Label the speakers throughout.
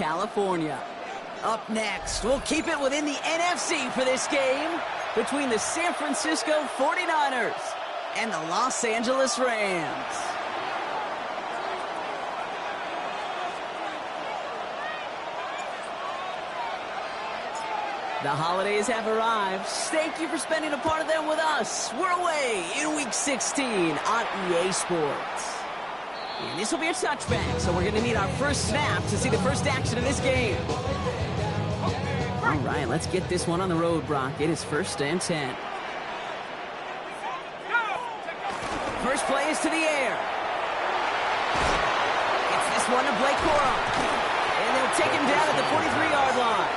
Speaker 1: California. Up next, we'll keep it within the NFC for this game between the San Francisco 49ers and the Los Angeles Rams. The holidays have arrived. Thank you for spending a part of them with us. We're away in Week 16 on EA Sports. And this will be a touchback, so we're going to need our first snap to see the first action of this game. All right, let's get this one on the road, Brock. It is 1st and 10. First play is to the air. It's this one to Blake Corum. And they'll take him down at the 43-yard line.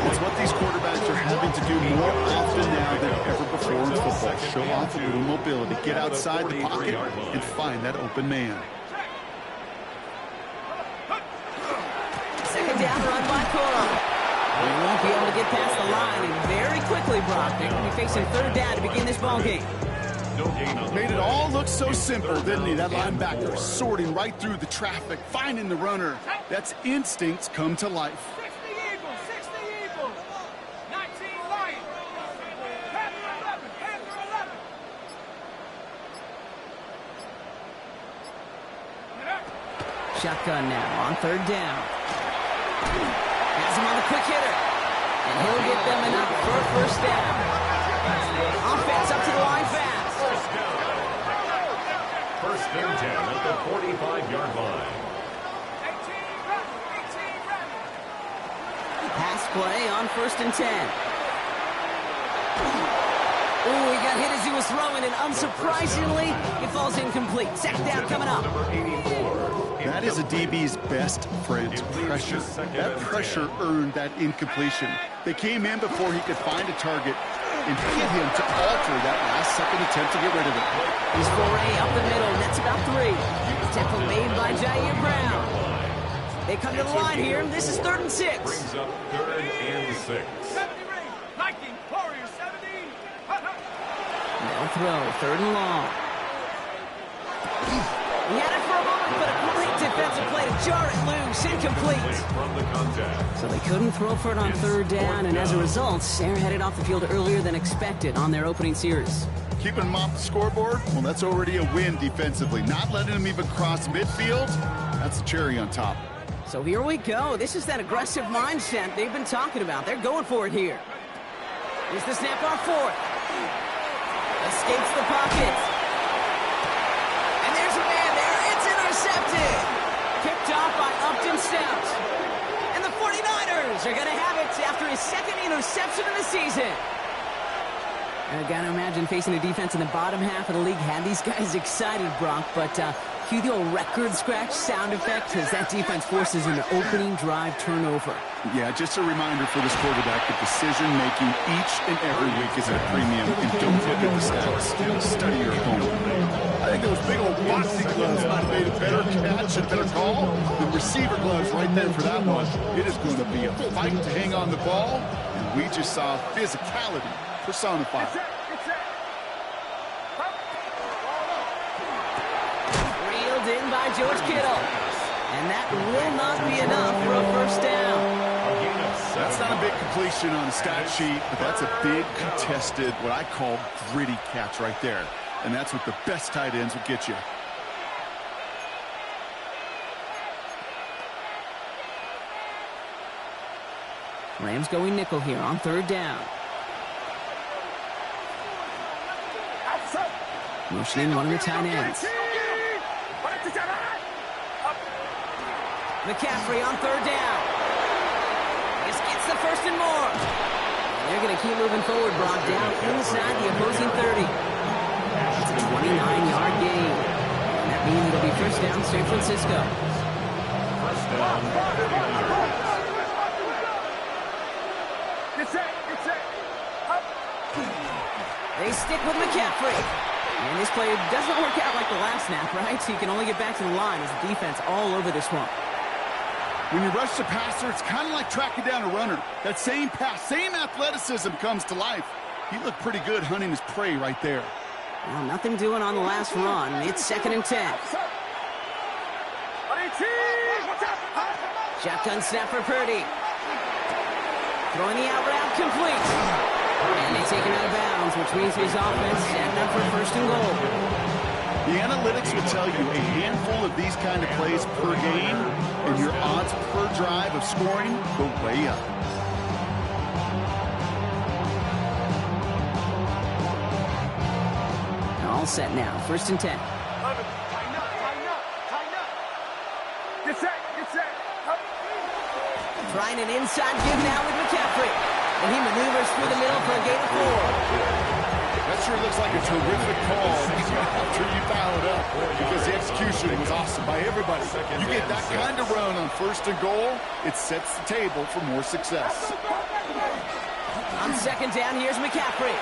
Speaker 2: It's what these quarterbacks are having to do more often now than ever before in football. Show off a little mobility, get outside the pocket, and find that open man.
Speaker 1: Second down run by Corum. He won't be able to get past the line, and very quickly, Brock, they're going to be facing 3rd down to begin this ball game.
Speaker 2: Made it all look so simple, didn't he? That linebacker sorting right through the traffic, finding the runner. That's instincts come to life.
Speaker 1: Shotgun now on 3rd down. Has him on the quick hitter. And he'll get them enough for a 1st down. Offense up to the line fast.
Speaker 3: 1st and 10 at the 45-yard line.
Speaker 1: Pass play on 1st and 10. Ooh, he got hit as he was throwing, and unsurprisingly, it falls incomplete. Second down coming up.
Speaker 2: That is a DB's best friend, pressure. That pressure earned that incompletion. They came in before he could find a target and hit him to alter that last-second attempt to get rid of it.
Speaker 1: He's foray up the middle. That's about 3. Tackle made by Jair Brown. They come to the line here. This is 3rd and 6.
Speaker 3: Brings up 3rd and 6.
Speaker 1: They'll throw 3rd and long. He had it for a moment, but a great defensive play to jar it loose, incomplete.
Speaker 3: From the contact.
Speaker 1: So they couldn't throw for it on 3rd down, and as a result, they're headed off the field earlier than expected on their opening series.
Speaker 2: Keeping them off the scoreboard, well, that's already a win defensively. Not letting them even cross midfield, that's the cherry on top.
Speaker 1: So here we go. This is that aggressive mindset they've been talking about. They're going for it here. Here's the snap on 4th. Escapes the pocket. And there's a man there. It's intercepted. Picked off by Upton Steps. And the 49ers are going to have it after his 2nd interception of the season. And I've got to imagine facing a defense in the bottom half of the league had these guys excited, Brock. But cue the old record scratch sound effect as that defense forces an opening drive turnover.
Speaker 2: Yeah, just a reminder for this quarterback that decision-making each and every week is at a premium. And don't look at the stats. Study your opponent. I think those big old boxing gloves might have made a better catch and better call. The receiver gloves right there for that one. It is going to be a fight to hang on the ball. And we just saw physicality personified.
Speaker 1: Reeled in by George Kittle. And that will not be enough for a 1st down.
Speaker 2: That's not a big completion on the stat sheet, but that's a big contested, what I call gritty catch right there. And that's what the best tight ends will get you.
Speaker 1: Rams going nickel here on 3rd down. Motioning one of the tight ends. McCaffrey on 3rd down. This gets the 1st and more. And they're going to keep moving forward, Brock, down inside the opposing 30. It's a 29-yard gain. And that means it'll be 1st down San Francisco.
Speaker 3: 1st down.
Speaker 1: They stick with McCaffrey. And this play doesn't work out like the last snap, right? So you can only get back to the line as the defense all over this one.
Speaker 2: When you rush the passer, it's kind of like tracking down a runner. That same pass, same athleticism comes to life. He looked pretty good hunting his prey right there.
Speaker 1: Well, nothing doing on the last run. It's 2nd and 10. Shotgun snap for Purdy. Throwing the out route complete. And they take him out of bounds, which means his offense setting up for first and goal.
Speaker 2: The analytics will tell you a handful of these kind of plays per game, and your odds per drive of scoring go way up.
Speaker 1: All set now. First and 10.
Speaker 4: Tighten up. Get set.
Speaker 1: Trying an inside give now with McCaffrey. And he maneuvers through the middle for a gain of 4.
Speaker 2: That sure looks like a terrific call after you foul it up, because the execution was awesome by everybody. You get that kind of run on first and goal, it sets the table for more success.
Speaker 1: On second down, here's McCaffrey.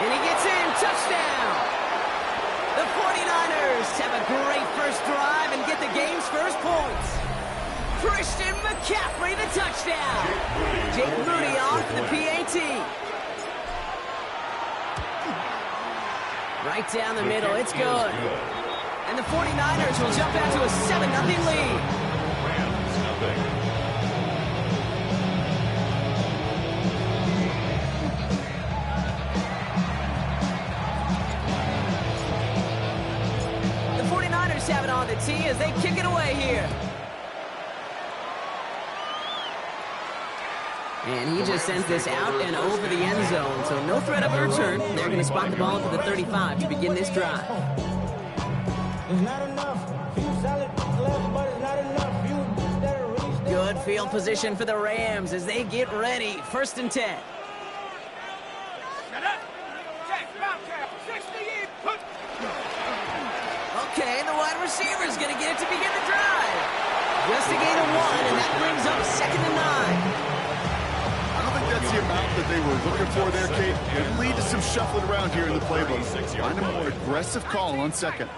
Speaker 1: And he gets in. Touchdown! The 49ers have a great first drive and get the game's first points. Christian McCaffrey, the touchdown. Jake Moody on for the PAT. Right down the middle, it's good. And the 49ers will jump out to a 7-0 lead.
Speaker 3: Rams nothing.
Speaker 1: The 49ers have it on the tee as they kick it away here. And he just sends this out and over the end zone, so no threat of a return. They're going to spot the ball to the 35 to begin this drive. Good field position for the Rams as they get ready. First and 10. Okay, the wide receiver's going to get it to begin the drive. Just a gain of 1, and that brings up second and 9.
Speaker 2: That's the amount that they were looking for there, Kate. It'll lead to some shuffling around here in the playbook. Find a more aggressive call on second.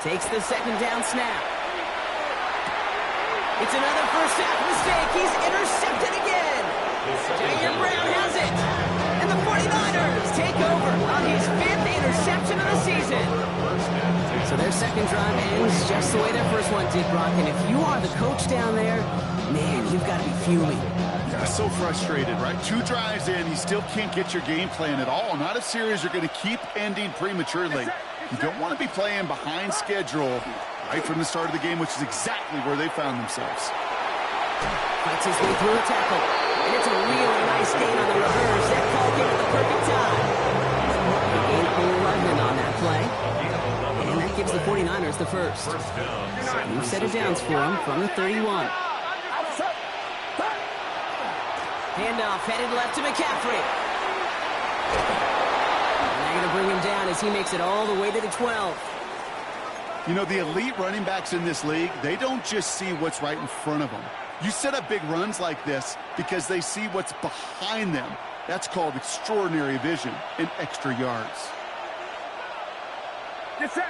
Speaker 1: Takes the second down snap. It's another first half mistake. He's intercepted again. Jair Brown has it. And the 49ers take over on his 5th interception of the season. So their second drive ends just the way their first one did, Brock. And if you are the coach down there, man, you've got to be fuming.
Speaker 2: Yeah, so frustrated, right? 2 drives in, you still can't get your game plan at all. Not a series you're going to keep ending prematurely. You don't want to be playing behind schedule right from the start of the game, which is exactly where they found themselves.
Speaker 1: Fights his way through a tackle. And it's a really nice gain on the reverse. That call came at the perfect time. He gained 11 on that play. And that gives the 49ers the first. New set of downs for him from the 31. Handoff headed left to McCaffrey. And they're going to bring him down as he makes it all the way to the 12.
Speaker 2: You know, the elite running backs in this league, they don't just see what's right in front of them. You set up big runs like this because they see what's behind them. That's called extraordinary vision and extra yards.
Speaker 4: Get set.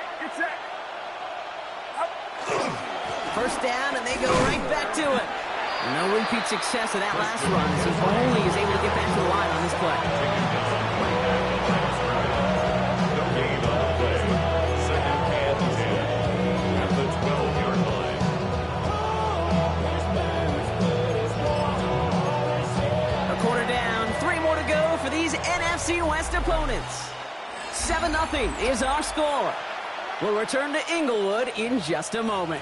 Speaker 1: First down, and they go right back to it. No repeat success of that last run, as he only is able to get back to the line on this play.
Speaker 3: No gain on the play. Second and 10 at the 12-yard line.
Speaker 1: A quarter down, 3 more to go for these NFC West opponents. 7-0 is our score. We'll return to Inglewood in just a moment.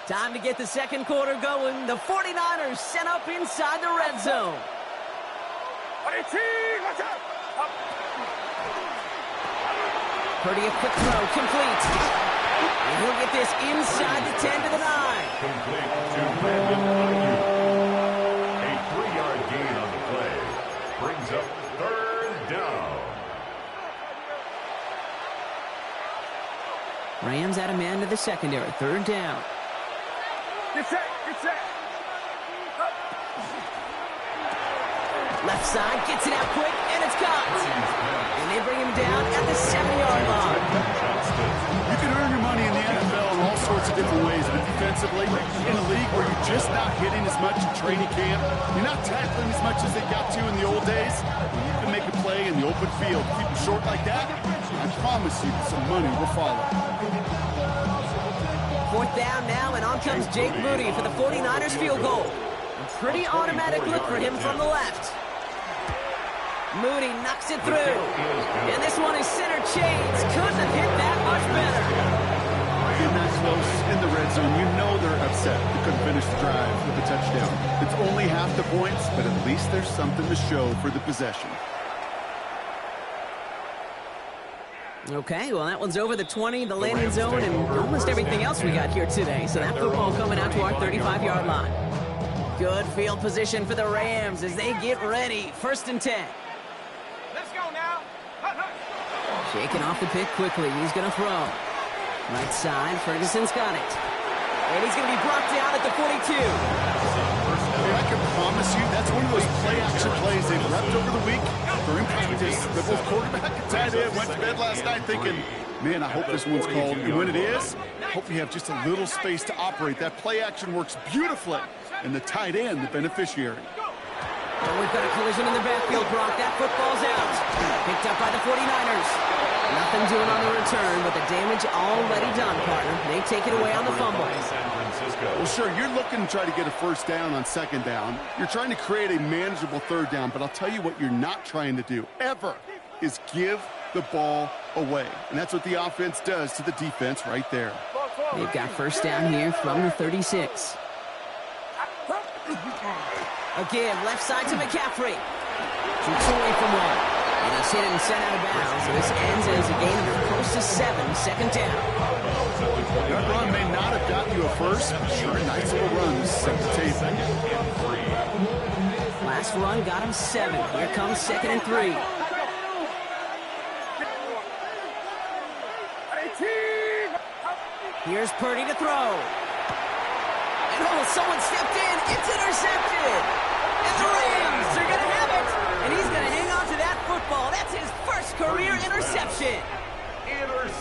Speaker 1: Time to get the second quarter going. The 49ers sent up inside the red zone. Purdy a quick throw, complete. And he'll get this inside the 10 to the 9.
Speaker 3: Complete to Brandon Ayuk. A 3-yard gain on the play. Brings up third down.
Speaker 1: Rams add a man to the secondary. Third down.
Speaker 4: Get set.
Speaker 1: Left side, gets it out quick, and it's caught. And they bring him down at the 7-yard line.
Speaker 2: You can earn your money in the NFL in all sorts of different ways, but defensively, in a league where you're just not hitting as much in training camp, you're not tackling as much as they got to in the old days, when you can make a play in the open field, keep it short like that, I promise you some money will follow.
Speaker 1: Fourth down now, and on comes Jake Moody for the 49ers field goal. A pretty automatic look for him from the left. Moody knocks it through. And this one is center chains. Couldn't have hit that much better.
Speaker 2: Getting that close in the red zone, you know they're upset they couldn't finish the drive with a touchdown. It's only half the points, but at least there's something to show for the possession.
Speaker 1: Okay, well, that one's over the 20, the landing zone, and almost everything else we got here today. So that football coming out to our 35-yard line. Good field position for the Rams as they get ready. 1st and 10.
Speaker 4: Let's go now.
Speaker 1: Shaking off the pick quickly. He's going to throw. Right side, Ferguson's got it. And he's going to be brought down at the 42.
Speaker 2: And I can promise you, that's one of those play-action plays they've repped over the week during practice. The both quarterback and tight end went to bed last night thinking, man, I hope this one's called. And when it is, I hope you have just a little space to operate. That play-action works beautifully, and the tight end, the beneficiary.
Speaker 1: Well, we've got a collision in the backfield, Brock. That football's out. Picked up by the 49ers. Nothing doing on the return, but the damage already done, partner. They take it away on the fumble.
Speaker 2: Well, sure, you're looking to try to get a first down on 2nd down. You're trying to create a manageable 3rd down, but I'll tell you what you're not trying to do, ever, is give the ball away. And that's what the offense does to the defense right there.
Speaker 1: They've got 1st down here from the 36. Again, left side to McCaffrey. Shoots away from one. And he's hit and sent out of bounds. So this ends as a gain of close to 7, 2nd down.
Speaker 2: That run may not have gotten you a first, but sure, a nice little run to set the table.
Speaker 1: Last run got him 7. Here comes 2nd and 3. Here's Purdy to throw. And oh, someone stepped in. It's intercepted. And the Rams are going to have it. And he's going to hang on to that football. That's his first career interception.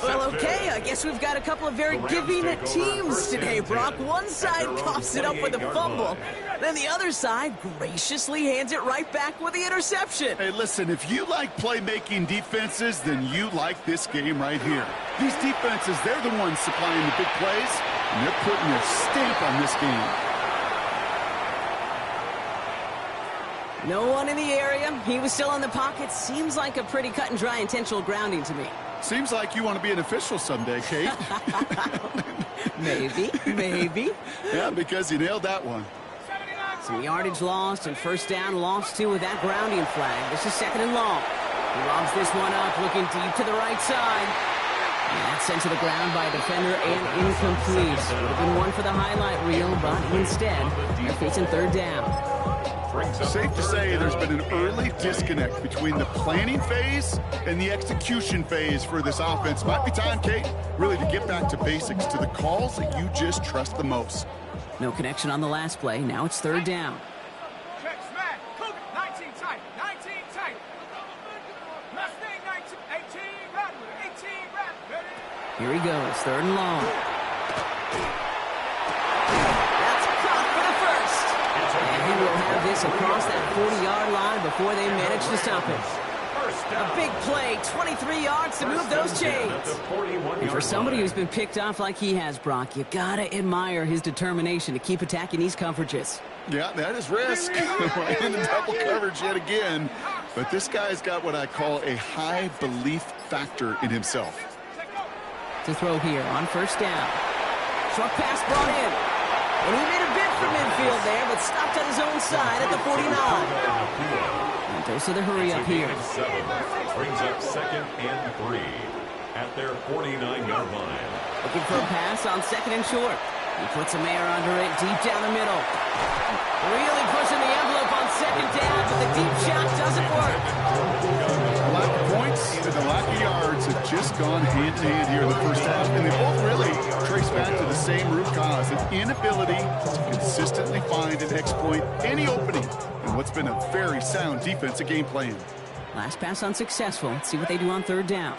Speaker 1: Well, okay, I guess we've got a couple of very giving teams today, Brock. One side coughs it up with a fumble. Then the other side graciously hands it right back with the interception.
Speaker 2: Hey, listen, if you like playmaking defenses, then you like this game right here. These defenses, they're the ones supplying the big plays, and they're putting their stamp on this game.
Speaker 1: No one in the area. He was still in the pocket. Seems like a pretty cut and dry intentional grounding to me.
Speaker 2: Seems like you want to be an official someday, Kate.
Speaker 1: Maybe.
Speaker 2: Yeah, because you nailed that one.
Speaker 1: Some yardage lost and 1st down lost too with that grounding flag. This is 2nd and long. He lobs this one up, looking deep to the right side. And that's sent to the ground by a defender and incomplete. Would have been one for the highlight reel, but instead, they're facing 3rd down.
Speaker 2: Safe to say there's been an early disconnect between the planning phase and the execution phase for this offense. Might be time, Kate, really to get back to basics, to the calls that you just trust the most.
Speaker 1: No connection on the last play. Now it's 3rd down.
Speaker 4: Check smack. 19 tight. 19 tight. Mustang 19. 18 run. 18 run.
Speaker 1: Here he goes. 3rd and long. And he will have this across that 40-yard line before they manage to stop it. A big play, 23 yards to move those chains. And for somebody who's been picked off like he has, Brock, you gotta admire his determination to keep attacking these coverages.
Speaker 2: Yeah, that is risk. In the double coverage yet again. But this guy's got what I call a high belief factor in himself.
Speaker 1: To throw here on 1st down. Short pass brought in. And he made a bid for midfield there, but stopped on his own side at the 49. And goes to the hurry up here.
Speaker 3: Brings up 2nd and 3 at their 49-yard line.
Speaker 1: Looking for a pass on 2nd and short. He puts a man under it deep down the middle. Really pushing the envelope on 2nd down, but the deep shot doesn't work.
Speaker 2: The lack of points and the lack of yards have just gone hand in hand here in the 1st half, and they both really trace back to the same root cause, an inability to consistently find and exploit any opening in what's been a very sound defensive game plan.
Speaker 1: Last pass unsuccessful. Let's see what they do on 3rd down.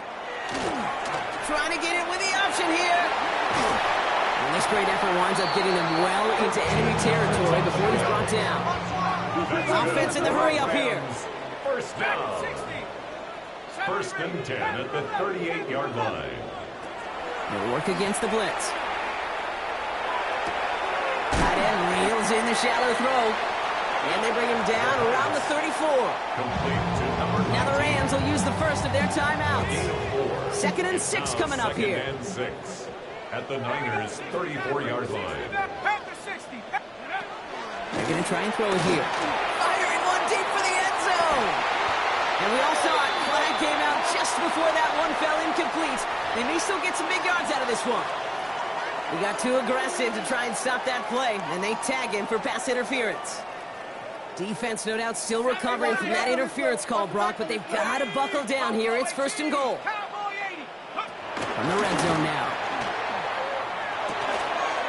Speaker 1: Trying to get it with the option here. And this great effort winds up getting them well into enemy territory before he's brought down. Offense in the hurry up here.
Speaker 3: First down. First and 10 at the 38-yard line.
Speaker 1: They'll work against the blitz. Tight end reels in the shallow throw. And they bring him down around the 34. Now the Rams will use the first of their timeouts. 2nd and 6 coming up here.
Speaker 3: 2nd and 6 at the Niners' 34-yard line.
Speaker 1: They're going to try and throw it here. Firing one deep for the end zone. And we all saw it. Flag came out just before that one fell incomplete. They may still get some big yards out of this one. We got too aggressive to try and stop that play, and they tag him for pass interference. Defense, no doubt, still recovering from that interference call, Brock, but they've got to buckle down here. It's 1st and goal. From the red zone now.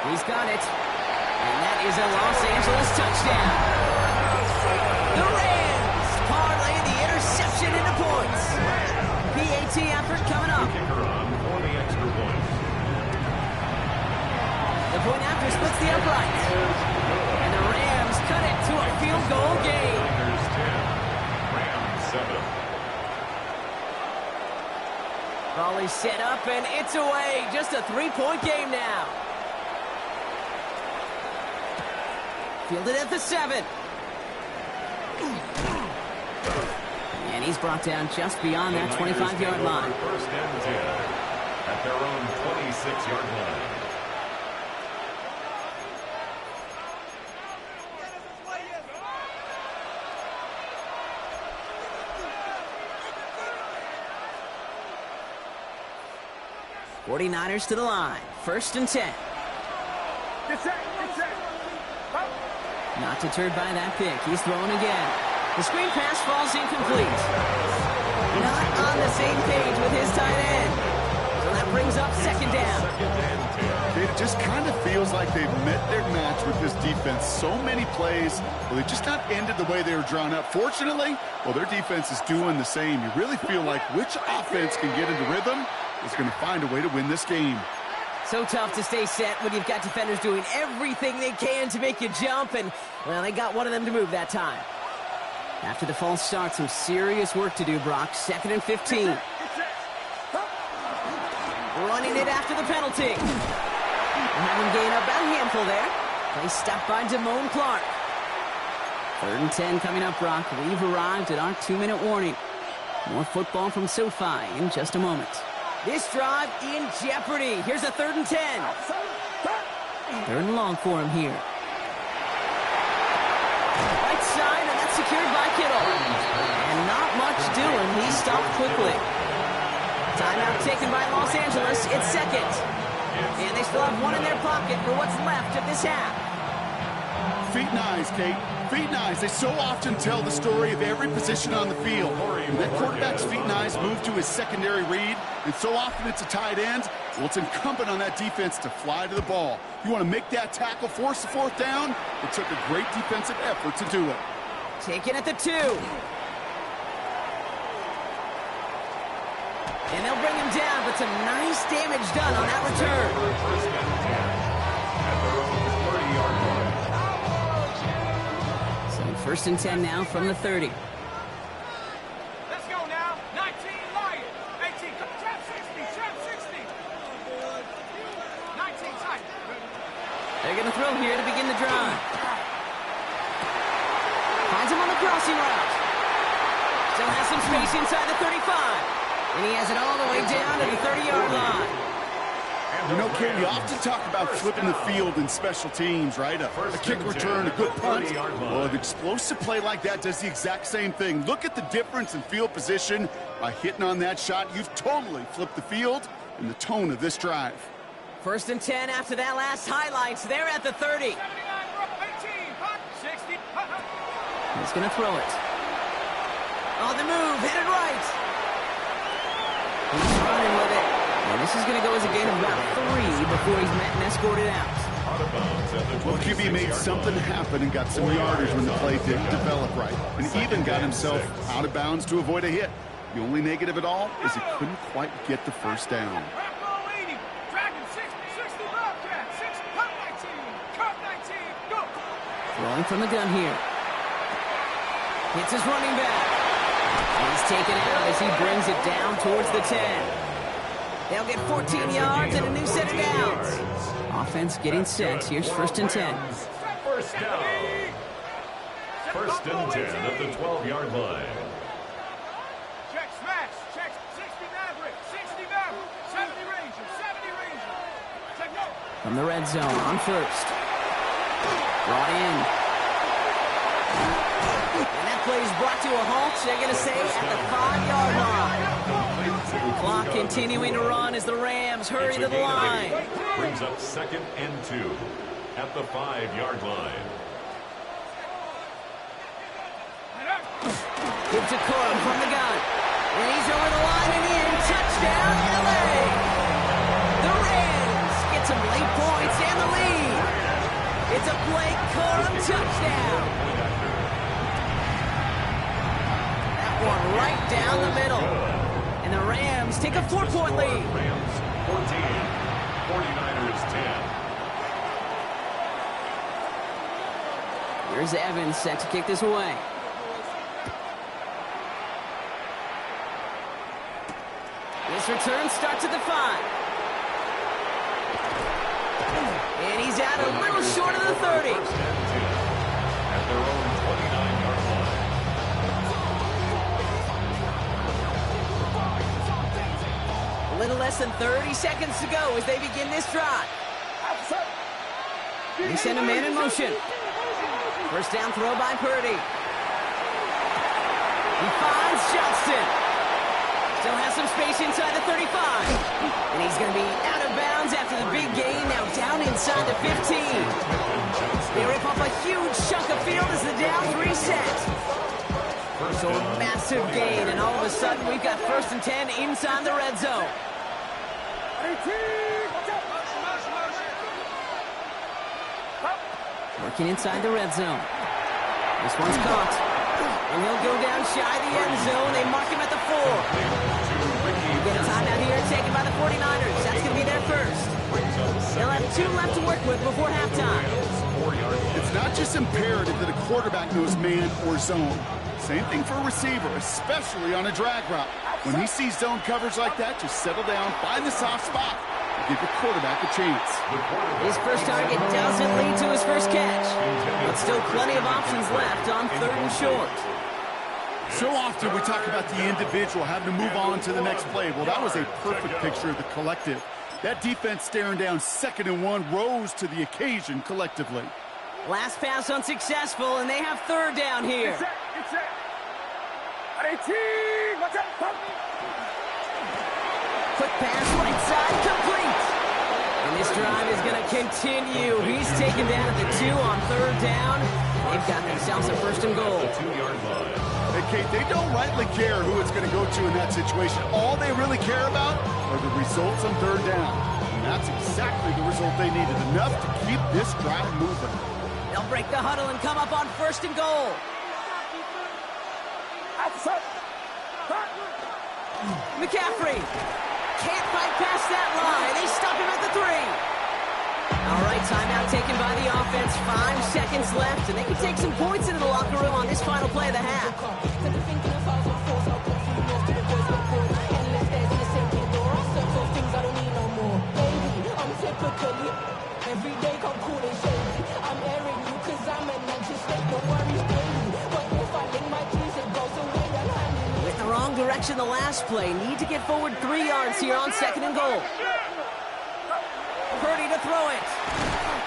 Speaker 1: He's got it. And that is a Los Angeles touchdown. The Rams parlay the interception into points. PAT effort coming up.
Speaker 3: Kicker on for the extra point.
Speaker 1: The point after splits the upright. And the Rams cut it to a field goal game.
Speaker 3: Niners 10, Rams 7.
Speaker 1: Raleigh set up, and it's away. Just a 3-point game now. Fielded at the 7. And he's brought down just beyond that 25-yard line.
Speaker 3: 1st and 10 at their own 26-yard line.
Speaker 1: '49ers to the line. 1st and 10. Not deterred by that pick. He's throwing again. The screen pass falls incomplete. Not on the same page with his tight end. So that brings up 2nd down.
Speaker 2: It just kind of feels like they've met their match with this defense. So many plays, well, they just not ended the way they were drawn up. Fortunately, well, their defense is doing the same. You really feel like which offense can get into rhythm is going to find a way to win this game.
Speaker 1: So tough to stay set when you've got defenders doing everything they can to make you jump, and, well, they got one of them to move that time. After the false start, some serious work to do, Brock. 2nd and 15. Running it after the penalty. Having gained about a handful there. They stopped by Damone Clark. 3rd and 10 coming up, Brock. We've arrived at our 2-minute warning. More football from SoFi in just a moment. This drive in jeopardy. Here's a 3rd and 10. 3rd and long for him here. Right side, and that's secured by Kittle. And not much doing. He stopped quickly. Timeout taken by Los Angeles. It's 2nd. And they still have one in their pocket for what's left of this half.
Speaker 2: Feet and eyes, Kate. Feet and eyes. They so often tell the story of every position on the field. When that quarterback's feet and eyes move to his secondary read, and so often it's a tight end, well, it's incumbent on that defense to fly to the ball. You want to make that tackle, force the 4th down? It took a great defensive effort to do it.
Speaker 1: Taken at the 2. And they'll bring him down, but some nice damage done on that return.
Speaker 3: 1st and 10 at their own 30-yard line.
Speaker 1: So 1st and 10 now from the 30.
Speaker 4: Let's go now. 19 Lions. 18. Trap 60. Trap 60. 19 tight.
Speaker 1: They're going to throw here to begin the drive. Finds him on the crossing route. Still has some space inside the 35. And he has it all the way down to the 30-yard line.
Speaker 2: You know, Kate, you often talk about flipping the field in special teams, right? A kick return, a good punt. Well, an explosive play like that does the exact same thing. Look at the difference in field position. By hitting on that shot, you've totally flipped the field and the tone of this drive.
Speaker 1: 1st and 10 after that last highlights. They're at the 30.
Speaker 4: 18. 60.
Speaker 1: He's going to throw it. On the move, headed right. He's running with it. And this is going to go as a gain of about 3 before he's met and escorted out.
Speaker 2: Well, QB made something happen and got some yardage when the play didn't develop right. And even got himself out of bounds to avoid a hit. The only negative at all is he couldn't quite get the 1st down.
Speaker 4: Dragon 60. 60 Bobcat. 60.
Speaker 1: Throwing from the gun here. Hits his running back. He's taken out as he brings it down towards the 10. They'll get 14 yards and a new set of downs. Offense getting set. Here's 1st and 10.
Speaker 3: First down. 1st and 10 at the 12-yard line.
Speaker 4: Check smash. Check 60 Maverick. 60 Maverick. 70 Ranger. 70 Ranger. Check no.
Speaker 1: From the red zone on 1st. Brought in. And that play is brought to a halt, they're going to say, at the 5-yard line. Clock continuing to run as the Rams hurry to the line.
Speaker 3: Brings up 2nd and 2 at the 5-yard line.
Speaker 1: Give to Corum from the gun. And he's over the line and in. Touchdown, LA! The Rams get some late points and the lead. It's a Blake Corum touchdown. That one right down the middle. And the Rams take a 4-point lead.
Speaker 3: Rams 14, 49ers 10.
Speaker 1: Here's Evans set to kick this away. This return starts at the 5. And he's out a little short of the 30.
Speaker 3: First and 10 at their own 29-yard line.
Speaker 1: A little less than 30 seconds to go as they begin this drive. They send a man in motion. First down throw by Purdy. He finds Johnston. Still has some space inside the 35. And he's going to be out of bounds after the big gain. Now down inside the 15. They rip off a huge chunk of field as the downs reset. So a massive gain, and all of a sudden we've got 1st and 10 inside the red zone. Working inside the red zone. This one's caught. And he'll go down shy of the end zone. They mark him at the 4. We'll get a timeout here taken by the 49ers. That's going to be their first. They'll have 2 left to work with before halftime.
Speaker 2: It's not just imperative that a quarterback knows man or zone. Same thing for a receiver, especially on a drag route. When he sees zone coverage like that, just settle down, find the soft spot, and give your quarterback a chance.
Speaker 1: His first target doesn't lead to his first catch, but still plenty of options left on 3rd and short.
Speaker 2: So often we talk about the individual having to move on to the next play. Well, that was a perfect picture of the collective. That defense staring down 2nd and 1 rose to the occasion collectively.
Speaker 1: Last pass unsuccessful, and they have 3rd down here. Quick pass right side, complete. And this drive is going to continue. He's taken down at the 2 on 3rd down. They've got themselves a 1st and goal.
Speaker 3: 2-yard line.
Speaker 2: Hey, Kate, they don't rightly care who it's going to go to in that situation. All they really care about are the results on 3rd down. And that's exactly the result they needed. Enough to keep this drive moving.
Speaker 1: They'll break the huddle and come up on 1st and goal. McCaffrey can't fight past that line. They stop him at the 3. All right, timeout taken by the offense. 5 seconds left, and they can take some points into the locker room on this final play of the half. With the wrong direction the last play, need to get forward 3 yards here on 2nd and goal. Purdy to throw it.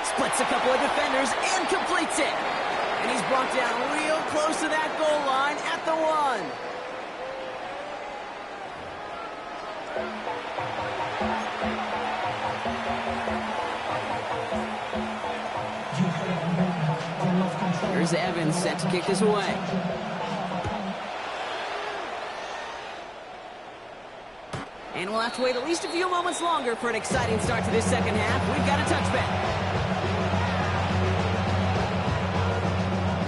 Speaker 1: Splits a couple of defenders and completes it. And he's brought down real close to that goal line at the 1. Here's Evans set to kick this away. And we'll have to wait at least a few moments longer for an exciting start to this second half. We've got a touchback.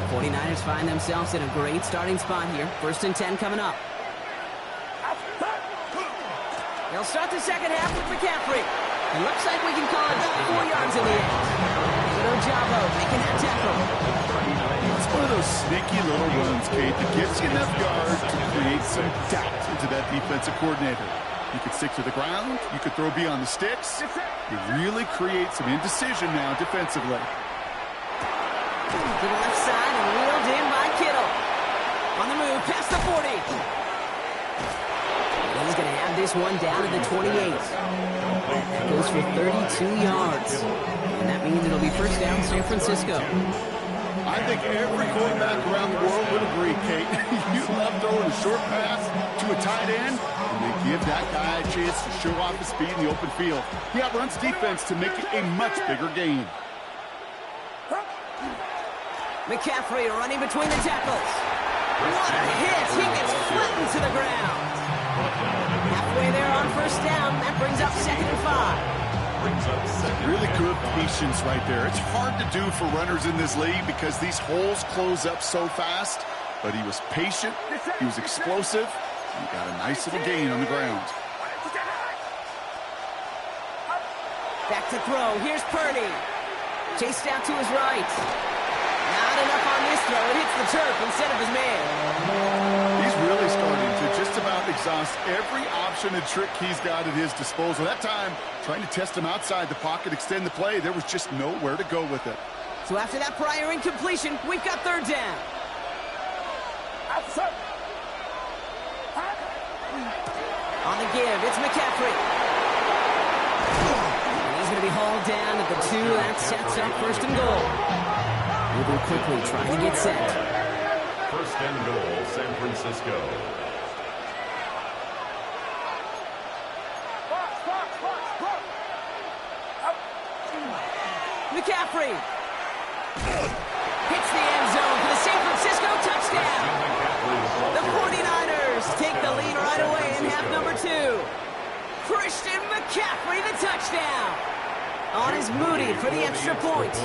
Speaker 1: 49ers find themselves in a great starting spot here. 1st and 10 coming up. They'll start the second half with McCaffrey. It looks like we can call it 4 yards in the end. Good Ojabo making that tackle.
Speaker 2: one of those sneaky little runs, Kate, that gives you enough yards to create some doubt into that defensive coordinator. You could stick to the ground. You could throw beyond the sticks. You really create some indecision now defensively.
Speaker 1: To the left side and wheeled in by Kittle. On the move, past the 40. He's going to have this one down to the 28. That goes for 32 yards. And that means it'll be first down San Francisco.
Speaker 2: I think every quarterback around the world would agree, Kate. You love throwing a short pass to a tight end, and they give that guy a chance to show off his speed in the open field. He outruns defense to make it a much bigger gain.
Speaker 1: McCaffrey running between the tackles. What a hit! He gets flattened to the ground. Halfway there on first down. That brings up 2nd and 5.
Speaker 2: Really good patience right there. It's hard to do for runners in this league because these holes close up so fast. But he was patient. He was explosive. He got a nice little gain on the ground.
Speaker 1: Back to throw. Here's Purdy. Chased out to his right. Not enough on this throw. It hits the turf instead of his man.
Speaker 2: He's really starting to just about exhaust every option and trick he's got at his disposal. That time, trying to test him outside the pocket, extend the play, there was just nowhere to go with it.
Speaker 1: So after that prior incompletion, we've got third down. On the give, it's McCaffrey. And he's going to be hauled down at the 2. That sets up first and goal. Moving quickly, trying to get set.
Speaker 3: First and goal, San Francisco.
Speaker 1: McCaffrey hits the end zone for the San Francisco touchdown. The 49ers take the lead right away in half number 2. Christian McCaffrey, the touchdown. On his Moody for the extra point.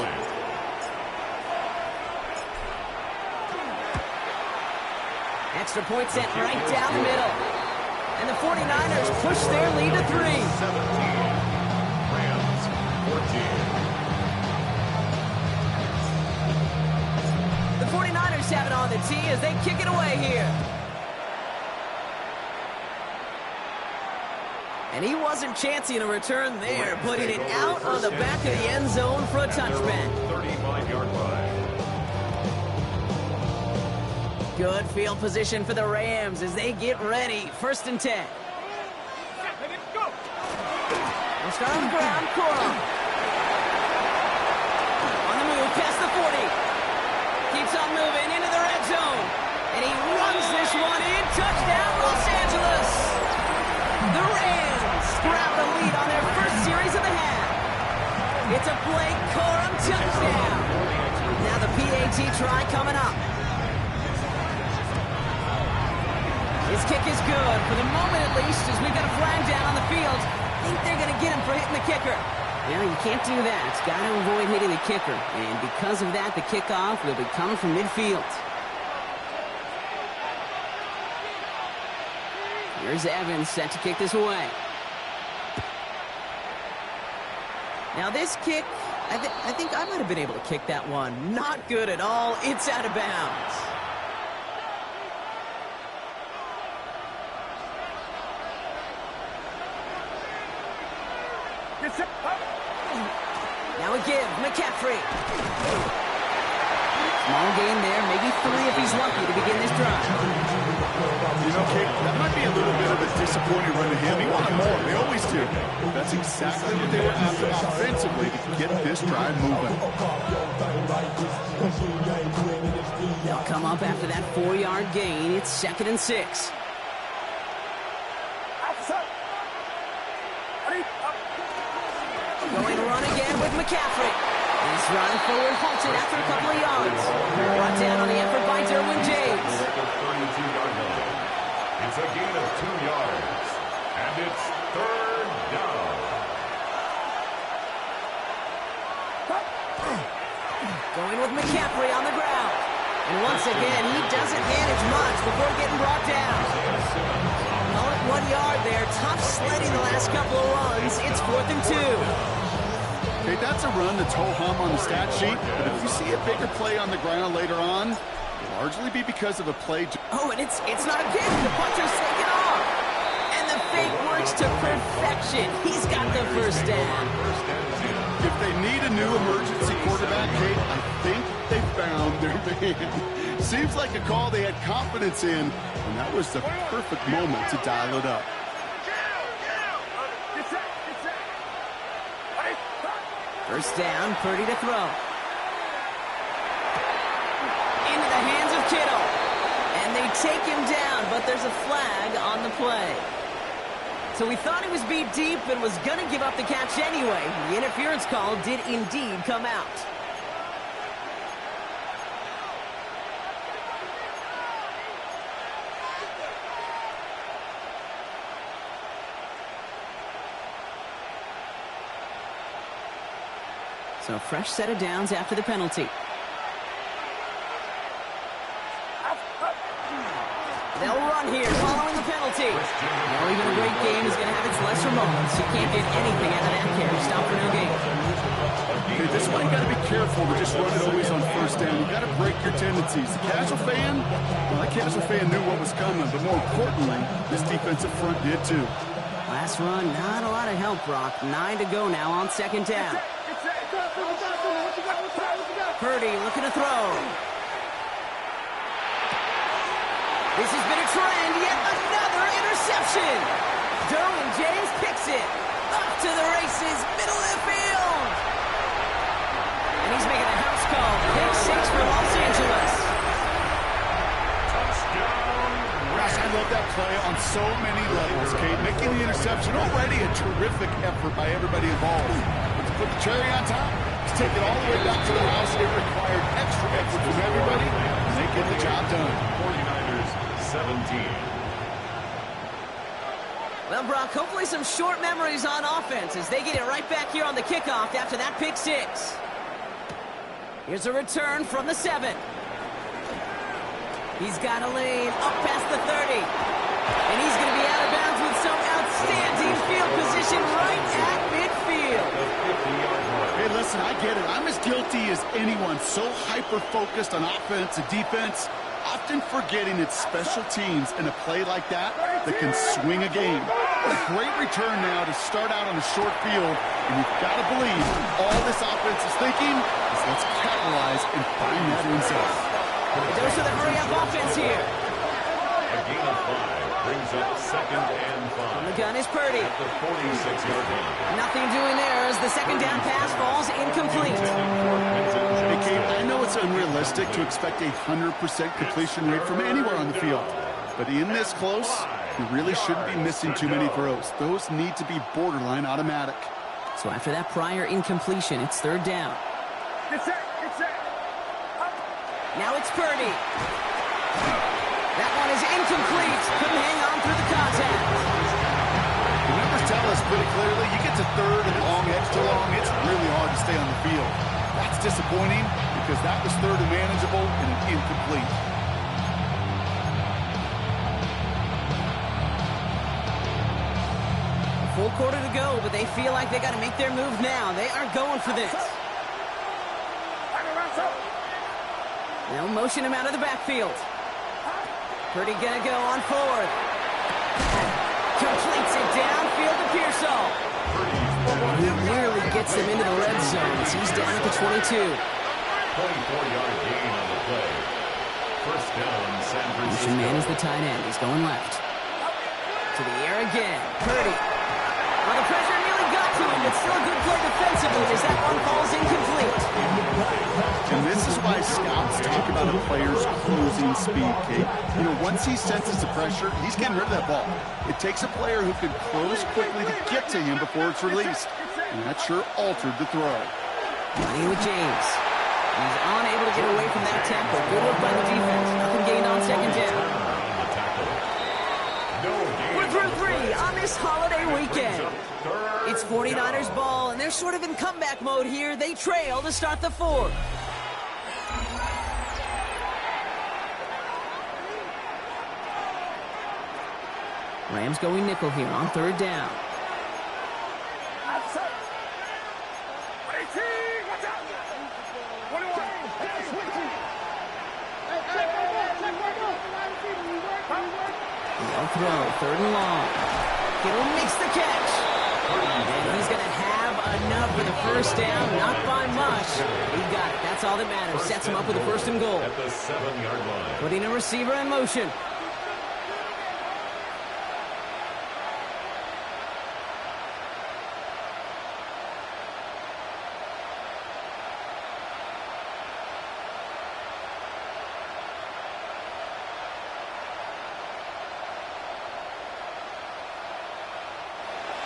Speaker 1: Extra point sent right down the middle. And the 49ers push their lead to 3.
Speaker 3: 17. Rams, 14.
Speaker 1: The 49ers have it on the tee as they kick it away here. And he wasn't chancing a return there, putting it out on the back of the end zone for a touchback.
Speaker 3: 35-yard line.
Speaker 1: Good field position for the Rams as they get ready. First and 10. We'll start on the ground. Cora. On the move, past the 40. Keeps on moving into the red zone. And he runs this one in. Touchdown, Los Angeles. The Rams grab the lead on their first series of the half. It's a Blake Corum touchdown. Now the PAT try coming up. His kick is good, for the moment at least, as we've got a flag down on the field. I think they're going to get him for hitting the kicker. Well, you can't do that. It's got to avoid hitting the kicker. And because of that, the kickoff will be coming from midfield. Here's Evans set to kick this away. Now this kick, I think I might have been able to kick that one. Not good at all. It's out of bounds. Now again, McCaffrey. Small gain there, maybe 3 if he's lucky to begin this drive.
Speaker 2: You know, Kate, that might be a little bit of a disappointing run to him. He wanted more. They always do. That's exactly what they were after offensively to get this drive moving.
Speaker 1: They'll come up after that 4-yard gain. It's 2nd and 6. Going to run again with McCaffrey. He's running forward, halted after a couple of yards. Brought down on the effort by Derwin James.
Speaker 3: It's a gain of 2 yards, and it's third down.
Speaker 1: Going with McCaffrey on the ground. And once again, he doesn't manage much before getting brought down. Call it 1 yard there. Tough sledding the last couple of runs. It's 4th and 2.
Speaker 2: Okay, that's a run that's ho-hum on the stat sheet, but if you see a bigger play on the ground later on, it'll largely be because of a play.
Speaker 1: Oh, and it's not a kick. The puncher's taken off. And the fake works to perfection. He's got the first down.
Speaker 2: If they need a new emergency quarterback, Kate, I think they found their man. Seems like a call they had confidence in, and that was the perfect moment to dial it up.
Speaker 1: First down, Purdy to throw. Into the hands of Kittle. And they take him down, but there's a flag on the play. So we thought he was beat deep and was going to give up the catch anyway. The interference call did indeed come out. So fresh set of downs after the penalty. They'll run here following the penalty. Well, even a great game is going to have its lesser moments. You can't get anything out of that carry. Stop for no gain.
Speaker 2: Okay, this one you got to be careful to just run it always on first down. You got to break your tendencies. The casual fan, well, that casual fan knew what was coming, but more importantly, this defensive front did too.
Speaker 1: Last run, not a lot of help, Brock. 9 to go now on second down. Purdy looking to throw. This has been a trend, yet another interception. Derwin James picks it. Up to the races, middle of the field. And he's making a house call. Pick 6 for Los Angeles.
Speaker 2: Gosh, I love that play on so many levels, Kate. Making the interception already a terrific effort by everybody involved. But to put the cherry on top, to take it all the way back to the house, it required extra effort from everybody, and they get the job done.
Speaker 3: 49ers 17.
Speaker 1: Well, Brock, hopefully some short memories on offense as they get it right back here on the kickoff after that pick 6. Here's a return from the 7. He's got a lane up past the 30. And he's going to be out of bounds with some outstanding field position right at midfield.
Speaker 2: Hey, listen, I get it. I'm as guilty as anyone. So hyper-focused on offense and defense, often forgetting it's special teams in a play like that can swing a game. A great return now to start out on a short field, and you've got to believe all this offense is thinking is let's capitalize and find that end zone.
Speaker 1: Those are the hurry-up offense here.
Speaker 3: A gain of 5 brings up 2nd and 5.
Speaker 1: On the gun is Purdy.
Speaker 3: At the 46-yard line.
Speaker 1: Nothing doing there as the second down pass falls incomplete.
Speaker 2: Hey, Kate, I know it's unrealistic to expect a 100% completion rate from anywhere on the field. But in this close, you really shouldn't be missing too many throws. Those need to be borderline automatic.
Speaker 1: So after that prior incompletion, it's third down. Now it's Purdy. That one is incomplete. Couldn't hang on through the contact.
Speaker 2: The numbers tell us pretty clearly, you get to third and long, extra long, it's really hard to stay on the field. That's disappointing because that was third and manageable and an incomplete.
Speaker 1: A full quarter to go, but they feel like they got to make their move now. They are going for this. They'll motion him out of the backfield. Purdy gonna go on forward. Completes it downfield to Pearsall. He nearly gets them into the red zone as he's down at the 22.
Speaker 3: 24-yard gain on the play. First down, San Francisco.
Speaker 1: Motion man is the tight end. He's going left. To the air again. Purdy. Well, the pressure nearly got to him, but still a good play defensively as that one falls incomplete.
Speaker 2: And this is why scouts talk about a player's closing speed, Kate. You know, once he senses the pressure, he's getting rid of that ball. It takes a player who can close quickly to get to him before it's released. And that sure altered the throw.
Speaker 1: Playing with James. He's unable to get away from that tackle. Good work by the defense. Nothing gained on second down. We're through 3 on this holiday weekend. It's 49ers ball, and they're sort of in comeback mode here. They trail to start the 4th. Rams going nickel here on third down. They'll throw, 3rd and long. Kittle makes the catch. And he's going to have enough for the first down, not by much. He got it. That's all that matters. Sets him up with a 1st and goal.
Speaker 3: At the 7-yard line.
Speaker 1: Putting a receiver in motion.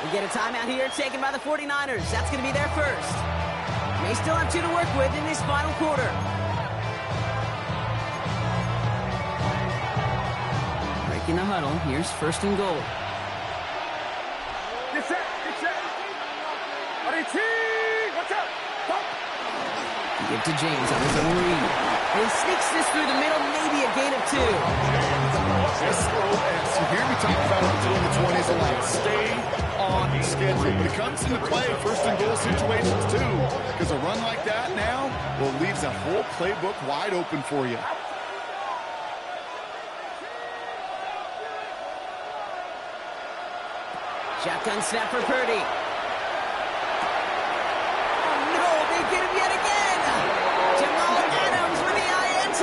Speaker 1: We get a timeout here taken by the 49ers. That's going to be their first. They still have 2 to work with in this final quarter. Breaking the huddle. Here's 1st and goal.
Speaker 4: Get set, get set. RT, watch out.
Speaker 1: Give to James on his own read. And he sneaks this through the middle, maybe a gain of 2.
Speaker 2: SOS. You hear me talk about it in the 20s a lot. Stay on schedule. When it comes into play, 1st and goal situations too. Because a run like that now, well, leaves that whole playbook wide open for you.
Speaker 1: Shotgun snap for Purdy. Oh no, they get him yet again. Jamal Adams with the INT.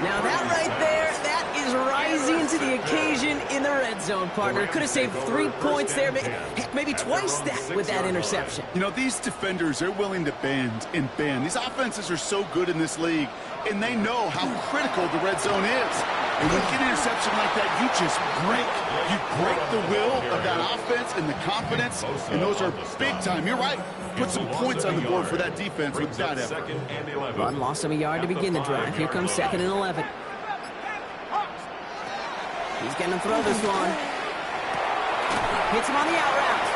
Speaker 1: Now that right there, that is rising to the occasion in the red zone, partner. Could have saved 3 points there, heck, maybe twice that with that interception.
Speaker 2: You know, these defenders, they're willing to bend and bend. These offenses are so good in this league, and they know how critical the red zone is. And when you get an interception like that, you just break. You break the will of that offense and the confidence, and those are big time. You're right. Put some points on the board for that defense with that effort.
Speaker 1: Run lost him a yard to begin the drive. Here comes 2nd and 11. He's going to throw this one. Hits him on the out route.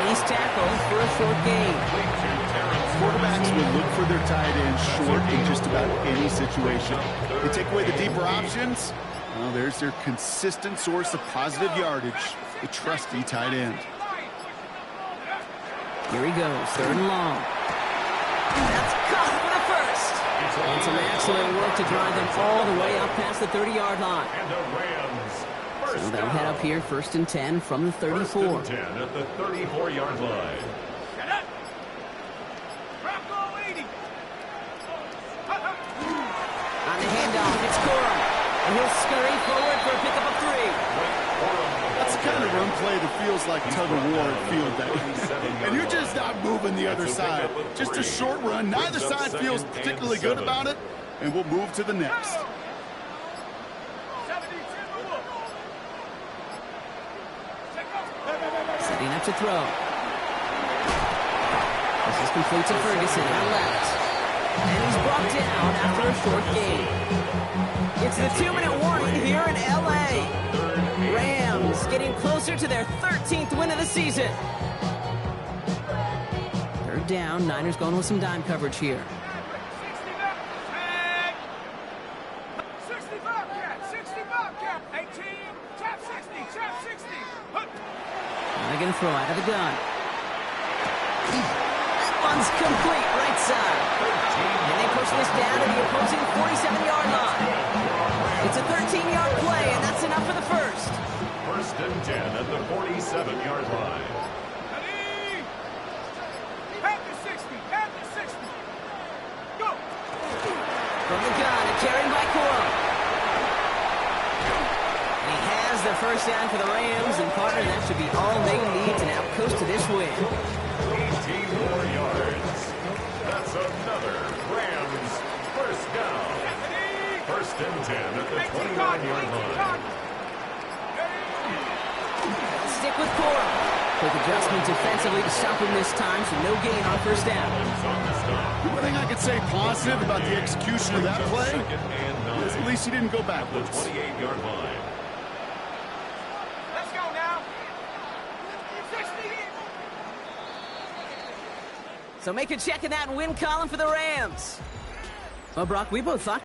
Speaker 1: And he's tackled for a short gain.
Speaker 2: Quarterbacks will look for their tight ends short in just about any situation. They take away the deeper options. Well, there's their consistent source of positive yardage, the trusty tight end.
Speaker 1: Here he goes, 3rd and long. That's caught for the first. And some excellent work to drive them all the way up past the 30-yard line.
Speaker 3: And the Rams.
Speaker 1: So they'll head up here 1st and 10 from the 34.
Speaker 3: 1st and 10 at the 34-yard line.
Speaker 1: On the handoff, it's Corum. And he'll scurry forward for a pickup of 3.
Speaker 2: That's the kind of run play that feels like tug-of-war at field day. And you're just not moving the other side. Just a short run. Neither side feels particularly good about it. And we'll move to the next.
Speaker 1: Setting up to throw. This is complete to Ferguson on left. And he's brought down after a short gain. It's the 2-minute warning here in L.A. Rams getting closer to their 13th win of the season. 3rd down. Niners going with some dime coverage here.
Speaker 4: 65 cap, 18, tap 60, tap 60.
Speaker 1: They're going to throw out of the gun. That one's complete, right side. And they push this down to the opposing 47-yard line. It's a 13-yard play, and that's enough for the first.
Speaker 3: 1st and 10 at the 47-yard line.
Speaker 4: At the 60, at the 60. Go.
Speaker 1: From the gun, a carry by Corum. And he has the first down for the Rams, and partner, that should be all they need to now coast to this win.
Speaker 3: 18 more yards. That's another Rams first down. 1st and 10 at the 29-yard line.
Speaker 1: Stick with Corum. Quick adjustment defensively to stop him this time, so no gain on 1st down.
Speaker 2: The one thing I could say positive about the execution of that play is at least he didn't go
Speaker 3: The
Speaker 2: backwards.
Speaker 3: 28-yard line.
Speaker 4: Let's go now. 60.
Speaker 1: So make a check in that win column for the Rams. Well, Brock, we both thought